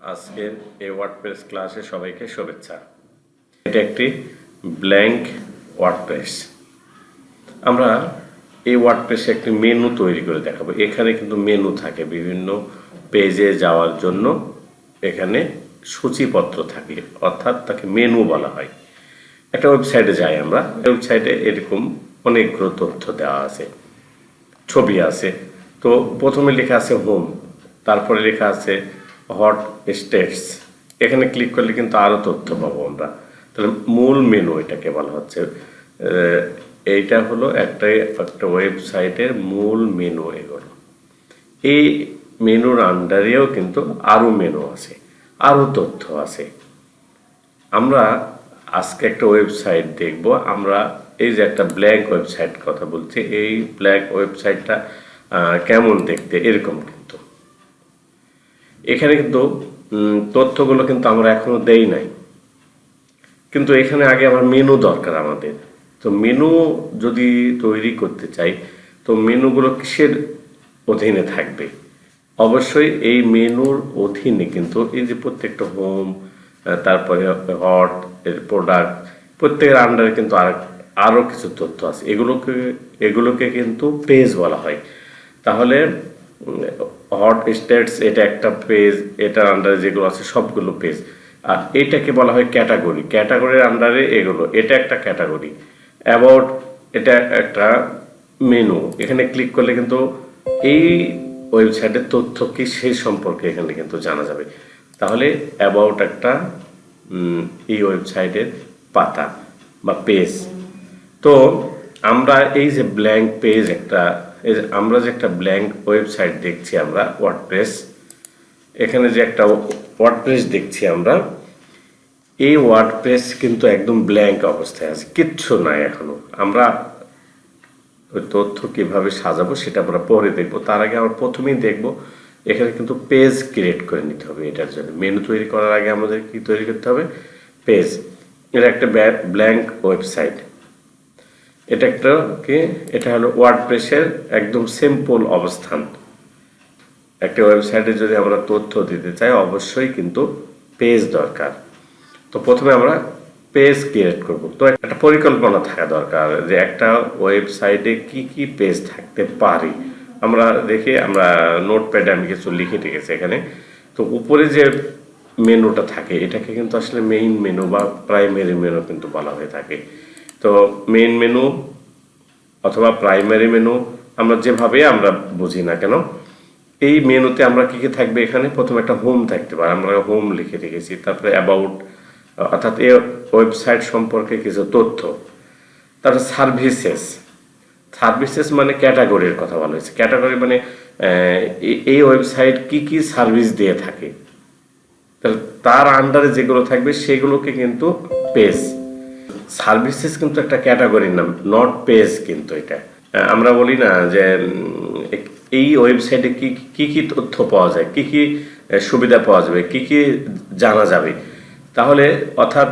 আজকের এই ওয়ার্ডপ্রেস ক্লাসে সবাইকে শুভেচ্ছা। এটা একটি ব্ল্যাঙ্ক ওয়ার্ডপ্রেস। আমরা এই ওয়ার্ডপ্রেসে একটি মেনু তৈরি করে দেখাবো। এখানে কিন্তু মেনু থাকে, বিভিন্ন পেজে যাওয়ার জন্য এখানে সূচিপত্র থাকে, অর্থাৎ তাকে মেনু বলা হয়। একটা ওয়েবসাইটে যাই আমরা, ওয়েবসাইটে এরকম অনেকগুলো তথ্য দেওয়া আছে, ছবি আছে। তো প্রথমে লেখা আছে হোম, তারপরে লেখা আছে হট স্টেটস। এখানে ক্লিক করলে কিন্তু আরও তথ্য পাবো আমরা। তাহলে মূল মেনু এটাকে বলা হচ্ছে। এইটা হলো একটা ওয়েবসাইটের মূল মেনু। এগুলো এই মেনুর আন্ডারেও কিন্তু আরও মেনু আছে, আরও তথ্য আছে। আমরা আজকে একটা ওয়েবসাইট দেখব। আমরা এই যে একটা ব্ল্যাঙ্ক ওয়েবসাইট কথা বলছি, এই ব্ল্যাঙ্ক ওয়েবসাইটটা কেমন দেখতে এরকম। কিন্তু এখানে কিন্তু তথ্যগুলো কিন্তু আমরা এখনো দেই নাই, কিন্তু এখানে আগে আমার মেনু দরকার আমাদের। তো মেনু যদি তৈরি করতে চাই, তো মেনুগুলো কিসের অধীনে থাকবে? অবশ্যই এই মেনুর অধীনে কিন্তু এই যে প্রত্যেকটা হোম, তারপরে হট, প্রোডাক্ট, প্রত্যেকের আন্ডারে কিন্তু আরও কিছু তথ্য আছে। এগুলোকে কিন্তু পেজ বলা হয়। তাহলে হট স্টেটস এটা একটা পেজ, এটার আন্ডারে যেগুলো আছে সবগুলো পেজ। আর এটাকে বলা হয় ক্যাটাগরি। ক্যাটাগরির আন্ডারে এগুলো, এটা একটা ক্যাটাগরি। অ্যাবাউট এটা একটা মেনু। এখানে ক্লিক করলে কিন্তু এই ওয়েবসাইটের তথ্য কি সেই সম্পর্কে এখানে কিন্তু জানা যাবে। তাহলে অ্যাবাউট একটা এই ওয়েবসাইটের পাতা বা পেজ। তো আমরা এই যে ব্ল্যাঙ্ক পেজ একটা, আমরা যে একটা ব্ল্যাঙ্ক ওয়েবসাইট দেখছি আমরা ওয়ার্ডপ্রেস, এখানে যে একটা ওয়ার্ডপ্রেস দেখছি আমরা, এই ওয়ার্ডপ্রেস কিন্তু একদম ব্ল্যাঙ্ক অবস্থায় আছে, কিচ্ছু নাই এখনো। আমরা ওই তথ্য কীভাবে সাজাবো সেটা আমরা পরে দেখবো। তার আগে আমরা প্রথমেই দেখবো এখানে কিন্তু পেজ ক্রিয়েট করে নিতে হবে। এটার জন্য মেনু তৈরি করার আগে আমাদের কি তৈরি করতে হবে? পেজ। এটা একটা ব্ল্যাঙ্ক ওয়েবসাইট। এটা একটা কি, এটা হলো ওয়ার্ডপ্রেসের একদম সিম্পল অবস্থান। একটা ওয়েবসাইটে যদি আমরা তথ্য দিতে চাই, অবশ্যই কিন্তু পেজ দরকার। তো প্রথমে আমরা পেজ ক্রিয়েট করব। তো একটা পরিকল্পনা থাকা দরকার যে একটা ওয়েবসাইটে কি কি পেজ থাকতে পারে। আমরা দেখি, আমরা নোটপ্যাডে আমি কিছু লিখে রেখেছি এখানে। তো উপরে যে মেনুটা থাকে এটাকে কিন্তু আসলে মেইন মেনু বা প্রাইমারি মেনু কিন্তু বলা হয়ে থাকে। তো মেইন মেনু অথবা প্রাইমারি মেনু, আমরা যেভাবে আমরা বুঝি না কেন, এই মেনুতে আমরা কি কি থাকবে? এখানে প্রথমে একটা হোম থাকতে পারে, আমরা হোম লিখে রেখেছি। তারপরে অ্যাবাউট, অর্থাৎ এই ওয়েবসাইট সম্পর্কে কিছু তথ্য। তারপরে সার্ভিসেস। সার্ভিসেস মানে ক্যাটাগরির কথা বলা হয়েছে। ক্যাটাগরি মানে এই ওয়েবসাইট কি কি সার্ভিস দিয়ে থাকে, তার আন্ডারে যেগুলো থাকবে সেগুলোকে কিন্তু পেজ। সার্ভিসেস কিন্তু একটা ক্যাটাগরির নাম, নট পেজ। কিন্তু এটা আমরা বলি না যে এই ওয়েবসাইটে কি কি কি তথ্য পাওয়া যায়, কি কি সুবিধা পাওয়া যাবে, কি কি জানা যাবে। তাহলে অর্থাৎ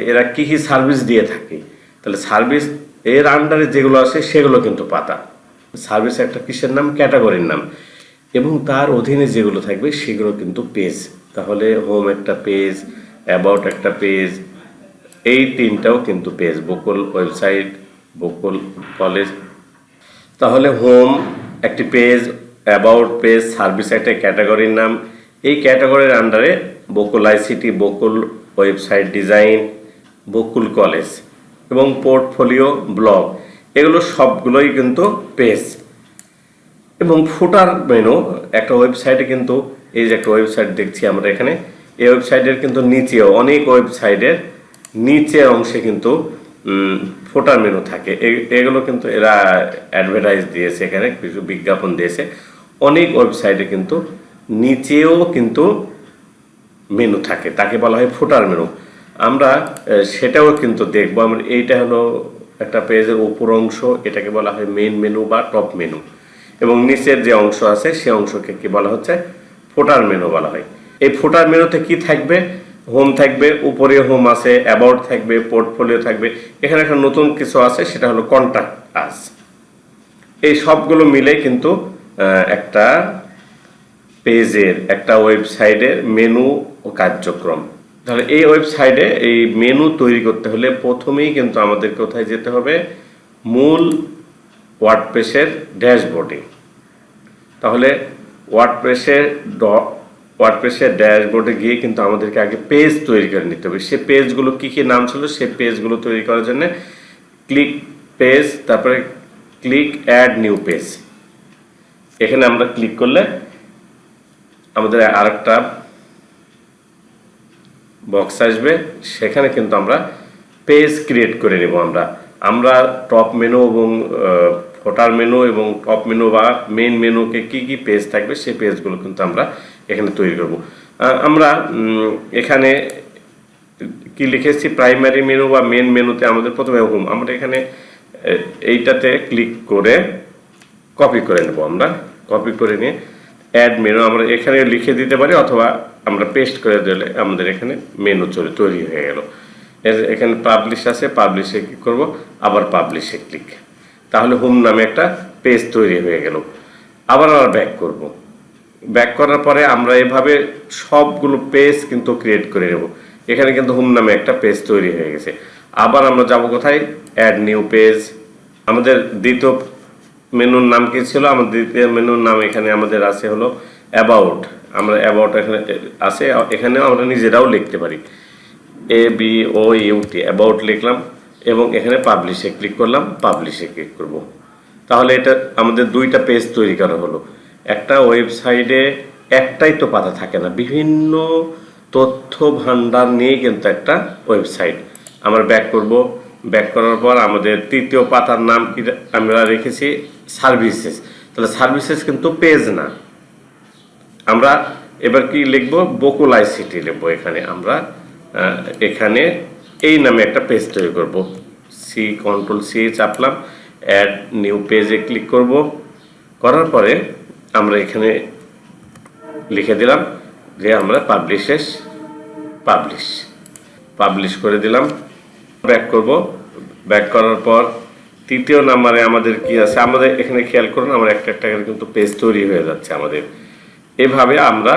এরা কি কি সার্ভিস দিয়ে থাকে, তাহলে সার্ভিস এর আন্ডারে যেগুলো আছে সেগুলো কিন্তু পাতা। সার্ভিস একটা কিসের নাম? ক্যাটাগরির নাম। এবং তার অধীনে যেগুলো থাকবে সেগুলো কিন্তু পেজ। তাহলে হোম একটা পেজ, অ্যাবাউট একটা পেজ, এই তিনটাও কিন্তু পেজ। বকুল ওয়েবসাইট, বকুল কলেজ। তাহলে হোম একটি পেজ, অ্যাবাউট পেজ, সার্ভিস একটা ক্যাটাগরির নাম। এই ক্যাটাগরির আন্ডারে বকুল আইসিটি, বকুল ওয়েবসাইট ডিজাইন, বকুল কলেজ এবং পোর্টফোলিও, ব্লগ, এগুলো সবগুলোই কিন্তু পেজ। এবং ফুটার মেনু একটা ওয়েবসাইটে কিন্তু, এই যে একটা ওয়েবসাইট দেখছি আমরা এখানে, এই ওয়েবসাইটের কিন্তু নিচেও অনেক ওয়েবসাইটের নিচের অংশে কিন্তু ফুটার মেনু থাকে। এগুলো কিন্তু এরা অ্যাডভার্টাইজ দিয়েছে, এখানে কিছু বিজ্ঞাপন দিয়েছে। অনেক ওয়েবসাইটে কিন্তু নিচেও কিন্তু মেনু থাকে, তাকে বলা হয় ফুটার মেনু। আমরা সেটাও কিন্তু দেখবো। আমরা এইটা হলো একটা পেজের উপর অংশ, এটাকে বলা হয় মেইন মেনু বা টপ মেনু। এবং নিচের যে অংশ আছে সে অংশকে কি বলা হচ্ছে? ফুটার মেনু বলা হয়। এই ফুটার মেনুতে কি থাকবে? হোম থাকবে, উপরে হোম আছে, অ্যাবাউট থাকবে, পোর্টফোলিও থাকবে। এখানে একটা নতুন কিছু আছে, সেটা হলো কন্ট্যাক্ট আস। এই সবগুলো মিলে কিন্তু একটা পেজের একটা ওয়েবসাইটের মেনু ও কার্যক্রম। তাহলে এই ওয়েবসাইটে এই মেনু তৈরি করতে হলে প্রথমেই কিন্তু আমাদের কোথায় যেতে হবে, মূল ওয়ার্ডপ্রেসের ড্যাশবোর্ডে। তাহলে ওয়ার্ডপ্রেসের ড্যাশবোর্ডে গিয়ে কিন্তু আমাদেরকে আগে পেজ তৈরি করে নিতে হবে। সে পেজগুলো কী কী নাম ছিল, সে পেজগুলো তৈরি করার জন্য ক্লিক পেজ, তারপরে ক্লিক অ্যাড নিউ পেজ। এখানে আমরা ক্লিক করলে আমাদের আরেকটা বক্স আসবে, সেখানে কিন্তু আমরা পেজ ক্রিয়েট করে নেব। আমরা টপ মেনু এবং ফোটার মেনু এবং টপ মেনু বা মেইন মেনুকে কি কি পেজ থাকবে সেই পেজগুলো কিন্তু আমরা এখানে তৈরি করব। আমরা এখানে কি লিখেছি, প্রাইমারি মেনু বা মেন মেনুতে আমাদের প্রথমে হোম, আমরা এখানে এইটাতে ক্লিক করে কপি করে নেব। আমরা কপি করে নিয়ে অ্যাড মেনু আমরা এখানে লিখে দিতে পারি, অথবা আমরা পেস্ট করে দিলে আমাদের এখানে মেনু তৈরি হয়ে গেল। এখানে পাবলিশ আছে, পাবলিশে ক্লিক করব, আবার পাবলিশে ক্লিক, তাহলে হোম নামে একটা পেজ তৈরি হয়ে গেল। আবার আমরা ব্যাক করব। ব্যাক করার পরে আমরা এভাবে সবগুলো পেজ কিন্তু ক্রিয়েট করে নেব। এখানে কিন্তু হোম নামে একটা পেজ তৈরি হয়ে গেছে। আবার আমরা যাব কোথায়, অ্যাড নিউ পেজ। আমাদের দ্বিতীয় মেনুর নাম কি ছিল, আমাদের দ্বিতীয় মেনুর নাম এখানে আমাদের আছে হলো অ্যাবাউট। আমরা অ্যাবাউট এখানে আছে, এখানে আমরা নিজেরাও লিখতে পারি, ABOUT অ্যাবাউট লিখলাম এবং এখানে পাবলিশে ক্লিক করলাম, পাবলিশে ক্লিক করব। তাহলে এটা আমাদের দুইটা পেজ তৈরি করা হলো। একটা ওয়েবসাইটে একটাই তো পাতা থাকে না, বিভিন্ন তথ্য ভান্ডার নিয়ে কিন্তু একটা ওয়েবসাইট। আমরা ব্যাক করব, ব্যাক করার পর আমাদের তৃতীয় পাতার নাম কি আমরা রেখেছি, সার্ভিসেস। তাহলে সার্ভিসেস কিন্তু পেজ না। আমরা এবার কি লিখবো, বকুল আইসিটি লিখবো। এখানে আমরা এখানে এই নামে একটা পেজ তৈরি করব। Ctrl+C চাপলাম, অ্যাড নিউ পেজে ক্লিক করব। করার পরে আমরা এখানে লিখে দিলাম যে আমরা পাবলিশ করে দিলাম। ব্যাক করব, ব্যাক করার পর তৃতীয় নাম্বারে আমাদের কি আছে, আমাদের এখানে খেয়াল করুন, আমরা একটা একটা করে কিন্তু পেজ তৈরি হয়ে যাচ্ছে আমাদের। এভাবে আমরা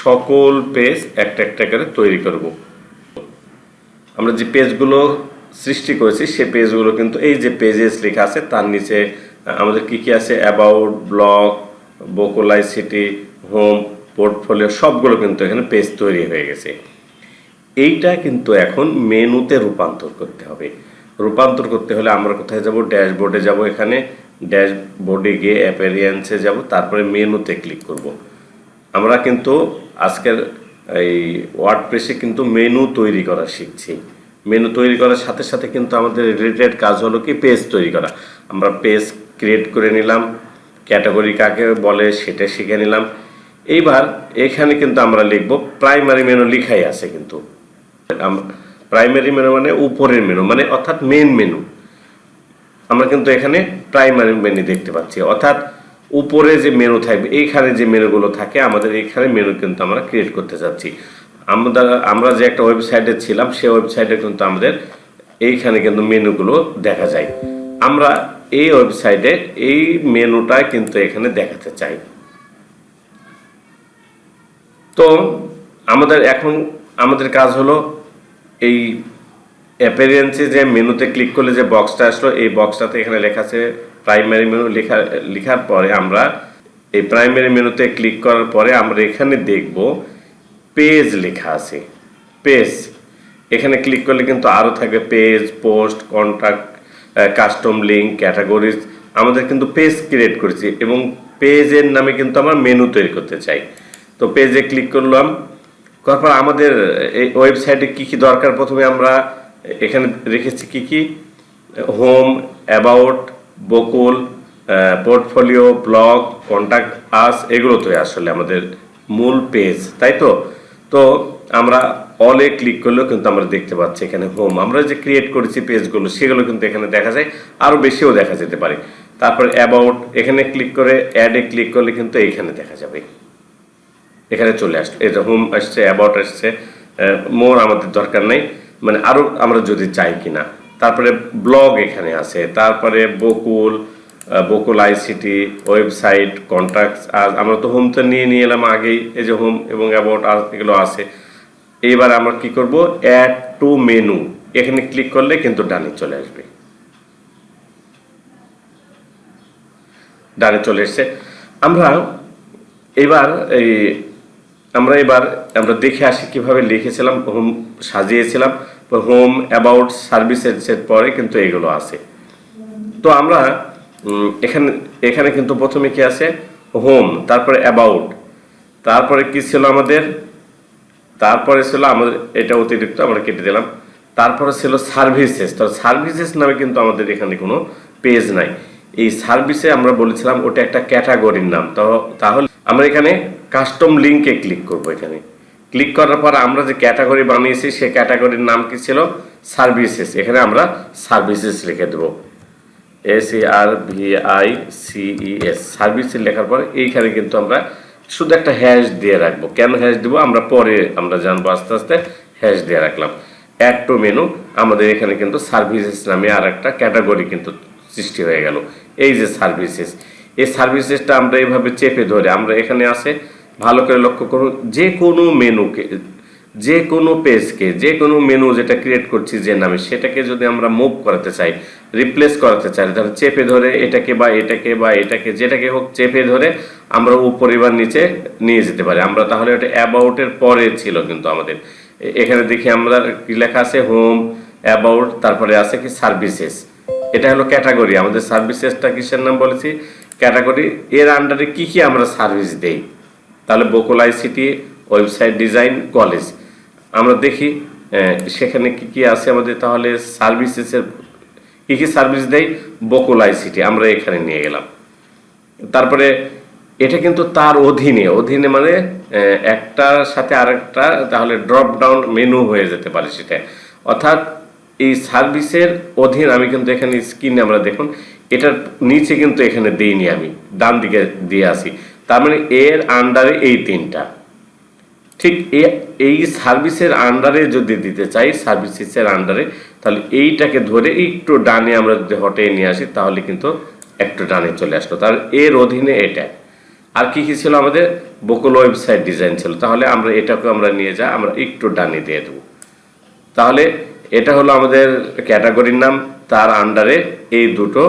সকল পেজ একটা একটা করে তৈরি করব। আমরা যে পেজগুলো সৃষ্টি করেছি সে পেজগুলো কিন্তু এই যে পেজেস লেখা আছে তার নিচে আমাদের কি কি আছে, about, blog, Bakul ICT, home, portfolio, সবগুলো কিন্তু এখানে পেজ তৈরি হয়ে গেছে। এইটা কিন্তু এখন মেনুতে রূপান্তর করতে হবে। রূপান্তর করতে হলে আমরা কোথায় যাব, ড্যাশবোর্ডে যাব। এখানে ড্যাশবোর্ডে গিয়ে অ্যাপিয়ারেন্সে যাব, তারপরে মেনুতে ক্লিক করব। আমরা কিন্তু আজকের এই ওয়ার্ডপ্রেসে কিন্তু মেনু তৈরি করা শিখছি। মেনু তৈরি করার সাথে সাথে কিন্তু আমাদের রিলেটেড কাজ হলো কি, পেজ তৈরি করা। আমরা পেজ ক্রিয়েট করে নিলাম, ক্যাটাগরি কাকে বলে সেটা শিখে নিলাম। এইবার এখানে কিন্তু আমরা লিখব, প্রাইমারি মেনু লেখাই আছে কিন্তু। প্রাইমারি মেনু মানে উপরের মেনু, মানে অর্থাৎ মেন মেনু। আমরা কিন্তু এখানে প্রাইমারি মেনু দেখতে পাচ্ছি, অর্থাৎ উপরে যে মেনু থাকবে, এইখানে যে মেনুগুলো থাকে আমাদের এইখানে মেনু কিন্তু আমরা ক্রিয়েট করতে যাচ্ছি। আমরা যে একটা ওয়েবসাইটে ছিলাম সেই ওয়েবসাইটে কিন্তু আমাদের এইখানে কিন্তু মেনুগুলো দেখা যায়। আমরা এই ওয়েবসাইটে এই মেনুটা কিন্তু এখানে দেখাতে চাই। তো আমাদের কাজ হলো এই অ্যাপিয়ারেন্সে যে মেনুতে ক্লিক করলে যে বক্সটা আসলো, এই বক্সটাতে এখানে লেখা আছে প্রাইমারি মেনু। লেখার পরে আমরা এই প্রাইমারি মেনুতে ক্লিক করার পরে আমরা এখানে দেখব পেজ লেখা আছে, পেজ। এখানে ক্লিক করলে কিন্তু আরও থাকবে page, post, contact, custom link, categories. আমাদের কিন্তু পেজ ক্রিয়েট করেছি এবং পেজের নামে কিন্তু আমরা মেনু তৈরি করতে চাই। তো পেজে ক্লিক করলাম, করার পর আমাদের এই ওয়েবসাইটে কী কী দরকার, প্রথমে আমরা এখানে রেখেছি কি কি, home, about, Bakul, portfolio, blog, contact us, এগুলো তো আসলে আমাদের মূল পেজ, তাই তো। তো আমরা অলে ক্লিক করলেও কিন্তু আমরা দেখতে পাচ্ছি এখানে হোম। আমরা যে ক্রিয়েট করেছি পেজগুলো সেগুলো কিন্তু এখানে দেখা যায়, আরও বেশিও দেখা যেতে পারে। তারপর অ্যাবাউট, এখানে ক্লিক করে অ্যাডে ক্লিক করলে কিন্তু এইখানে দেখা যাবে, এখানে চলে আসছে। এটা হোম আসছে, অ্যাবাউট আসছে, মোর আমাদের দরকার নেই, মানে আরও আমরা যদি চাই কিনা। তারপরে ব্লগ এখানে আছে, তারপরে বকুল, বকুল আইসিটি, ওয়েবসাইট, কন্ট্যাক্টস। আর আমরা তো হোম তো নিয়ে এলাম আগেই, এই যে হোম এবং অ্যাবাউট আর এগুলো আছে। এইবার আমরা কি করব, অ্যাড টু মেনু, এখানে ক্লিক করলে কিন্তু ডানে চলে আসবে। ডানে চলে এসছে। আমরা এবার আমরা দেখে আসি কিভাবে লিখেছিলাম, হোম সাজিয়েছিলাম। হোম, অ্যাবাউট, সার্ভিসের পরে কিন্তু এগুলো আছে। তো আমরা এখানে কিন্তু প্রথমে কি আছে, হোম, তারপরে অ্যাবাউট, তারপরে কি ছিল আমাদের, তারপরে ছিল আমাদের এটা অতিরিক্ত আমরা কেটে দিলাম। তারপরে ছিল সার্ভিসেস। তো সার্ভিসেস নামে কিন্তু আমাদের এখানে কোনো পেজ নাই। এই সার্ভিসে আমরা বলেছিলাম ওটা একটা ক্যাটাগরির নাম। তো তাহলে আমরা এখানে কাস্টম লিঙ্কে ক্লিক করব। এখানে ক্লিক করার পর আমরা যে ক্যাটাগরি বানিয়েছি সেই ক্যাটাগরির নাম কি ছিল, সার্ভিসেস। এখানে আমরা সার্ভিসেস লিখে দেবো, SERVICES, সার্ভিসেস লেখার পরে এইখানে কিন্তু আমরা শুধু একটা হ্যাশ দিয়ে রাখবো। কেন হ্যাশ দিব আমরা পরে আমরা জানবো আস্তে আস্তে। হ্যাশ দিয়ে রাখলাম। অ্যাড টু মেনু, আমাদের এখানে কিন্তু সার্ভিসেস নামে আর একটা ক্যাটাগরি কিন্তু সৃষ্টি হয়ে গেল। এই যে সার্ভিসেস, এই সার্ভিসেসটা আমরা এইভাবে চেপে ধরে আমরা এখানে আসে ভালো করে লক্ষ্য করুন, যে কোনো মেনুকে, যে কোনো পেজকে, যে কোনো মেনু যেটা ক্রিয়েট করছি যে নামে, সেটাকে যদি আমরা মুভ করাতে চাই, রিপ্লেস করাতে চাই, তাহলে চেপে ধরে এটাকে বা এটাকে বা এটাকে, যেটাকে হোক চেপে ধরে আমরা উপরে বা নিচে নিয়ে যেতে পারি। আমরা তাহলে ওটা অ্যাবাউটের পরে ছিল কিন্তু আমাদের এখানে দেখি আমরা কি লেখা আছে, হোম, অ্যাবাউট, তারপরে আছে কি সার্ভিসেস। এটা হলো ক্যাটাগরি। আমাদের সার্ভিসেসটা কিসের নাম বলেছি, ক্যাটাগরি। এর আন্ডারে কি কি আমরা সার্ভিস দেই, তাহলে বকুল আইসিটি, ওয়েবসাইট ডিজাইন, কলেজ। আমরা দেখি সেখানে কি কি আছে আমাদের। তাহলে সার্ভিসেসের কি কি সার্ভিস দেই, বকুল আইসিটি আমরা এখানে নিয়ে গেলাম। তারপরে এটা কিন্তু তার অধীনে মানে একটার সাথে আরেকটা, তাহলে ড্রপ ডাউন মেনু হয়ে যেতে পারে সেটা। অর্থাৎ এই সার্ভিসের অধীন আমি কিন্তু এখানে স্ক্রিনে আমরা দেখুন এটার নিচে কিন্তু এখানে দিইনি, আমি ডান দিকে দিয়ে আসি। তার মানে এর আন্ডারে এই তিনটা। ঠিক এই সার্ভিসের আন্ডারে যদি দিতে চাই, সার্ভিসেসের আন্ডারে, তাহলে এইটাকে ধরে একটু ডানে আমরা যদি হটে নিয়ে আসি তাহলে কিন্তু একটু ডানে চলে আসলো। তার এর অধীনে এটা। আর কি কি ছিল আমাদের, বকুল ওয়েবসাইট ডিজাইন ছিল। তাহলে আমরা এটাকে আমরা নিয়ে যা আমরা একটু ডানে দিয়ে দেবো। তাহলে এটা হলো আমাদের ক্যাটাগরির নাম, তার আন্ডারে এই দুটো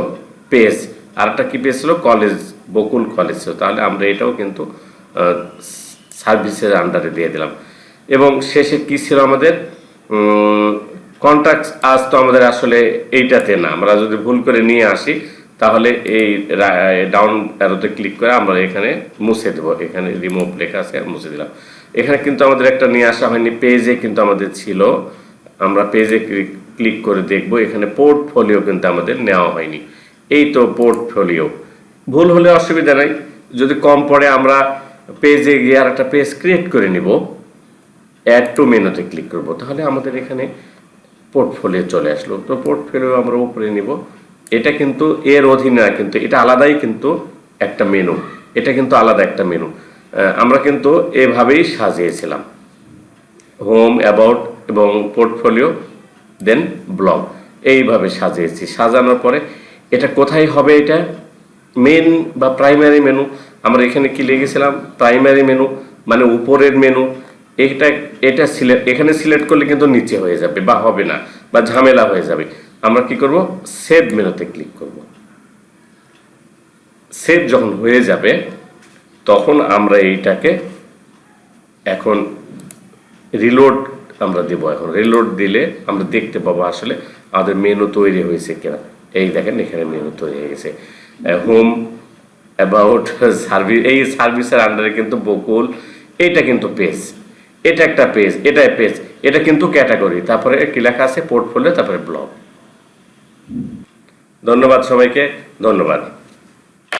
পেজ। আর একটা কি পেজ ছিল, কলেজ, বকুল কলেজ ছিল। তাহলে আমরা এটাও কিন্তু সার্ভিসের আন্ডারে দিয়ে দিলাম। এবং শেষে কি ছিল আমাদের, কন্ট্যাক্ট আজ তো আমাদের আসলে এইটাতে না, আমরা যদি ভুল করে নিয়ে আসি তাহলে এই ডাউন অ্যারোতে ক্লিক করে আমরা এখানে মুছে দেবো। এখানে রিমুভ লেখা আছে, মুছে দিলাম। এখানে কিন্তু আমাদের একটা নিয়ে আসা হয়নি, পেজে কিন্তু আমাদের ছিল। আমরা পেজে ক্লিক করে দেখবো, এখানে পোর্টফোলিও কিন্তু আমাদের নেওয়া হয়নি। এই তো পোর্টফোলিও। ভুল হলে অসুবিধা নাই, যদি কম পড়ে আমরা পেজে গিয়ে আর একটা পেজ ক্রিয়েট করে নিব, অ্যাড টু মেনুতে ক্লিক করব, তাহলে আমাদের এখানে পোর্টফোলিও চলে আসলো। তো পোর্টফোলিও আমরা উপরে নিব। এটা কিন্তু এর অধীনে না, কিন্তু এটা আলাদাই কিন্তু একটা মেনু, এটা কিন্তু আলাদা একটা মেনু। আমরা কিন্তু এভাবেই সাজিয়েছিলাম, হোম, অ্যাবাউট এবং পোর্টফোলিও, দেন ব্লগ, এইভাবে সাজিয়েছি। সাজানোর পরে এটা কোথায় হবে, এটা মেন বা প্রাইমারি মেনু। আমরা এখানে কি লিখেছিলাম, প্রাইমারি মেনু মানে উপরের মেনু। এটা এখানে সিলেক্ট করলে কিন্তু নিচে হয়ে যাবে বা হবে না বা ঝামেলা হয়ে যাবে। আমরা কি করব, সেভ মেনুতে ক্লিক করব। সেভ যখন হয়ে যাবে তখন আমরা এইটাকে এখন রিলোড আমরা দেব। এখন রিলোড দিলে আমরা দেখতে পাবো আসলে আমাদের মেনু তৈরি হয়েছে কিনা। এই দেখেন এখানে মেনু তৈরি হয়ে গেছে, হোম, অ্যাবাউট, সার্ভিস। এই সার্ভিসের আন্ডারে কিন্তু বকুল, এইটা কিন্তু পেজ, এটা একটা পেজ, এটা পেজ, এটা কিন্তু ক্যাটাগরি। তারপরে কি লেখা আছে, পোর্টফোলিও, তারপরে ব্লগ। ধন্যবাদ সবাইকে, ধন্যবাদ।